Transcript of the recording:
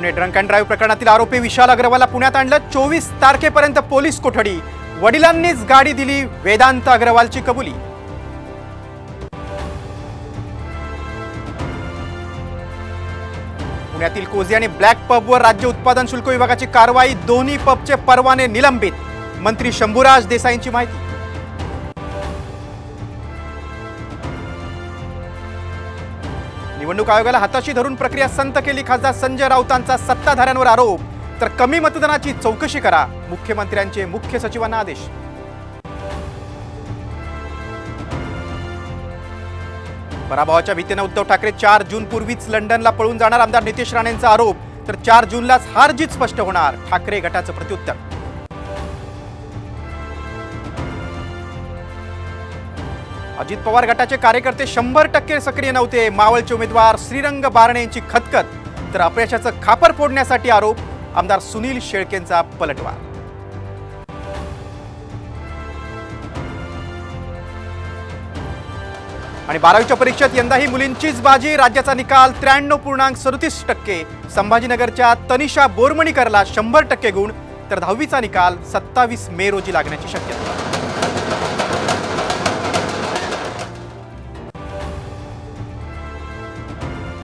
Pune drunk and drive प्रकरणातील आरोपी विशाल अग्रवालला पुण्यात आणलं। 24 तारखेपर्यंत पोलीस कोठडी। वडिलांनीच गाडी दिली, वेदांत अग्रवालची कबुली। पुण्यातील कोझी आणि ब्लॅक पबवर राज्य उत्पादन शुल्क विभागाची कारवाई। दोन्ही पबचे परवाने निलंबित। मंत्री शंभूराज देसाईंची माहिती। निवडणूक आयोगाला हाताशी धरून प्रक्रिया संत केली। खासदार संजय राऊतांचा सत्ताधाऱ्यांवर आरोप। तर कमी मतदानाची चौकशी करा, मुख्यमंत्र्यांचे मुख्य सचिवांना आदेश। पराभवाच्या भीतीने उद्धव ठाकरे 4 जून पूर्वीच लंडनला पळून जाणार। आमदार नितेश राणेंचा आरोप। तर 4 जूनलाच हार जीत स्पष्ट होणार, ठाकरे गटाचं प्रत्युत्तर। अजित पवार गटाचे कार्यकर्ते 100% सक्रिय नव्हते। मावळचे उमेदवार श्रीरंग बारणे यांची खतखत। तर अपयशाचं खापर फोडण्यासाठी आरोप। आमदार सुनील शेळकेंचा पलटवार। आणि 12वीच्या परीक्षेत यंदाही मुलींचीच बाजी। राज्याचा निकाल 93.37%। संभाजीनगरच्या तनिषा बोरमणीकरला 100% गुण। तर 10वीचा निकाल 27 मे रोजी लागण्याची शक्यता।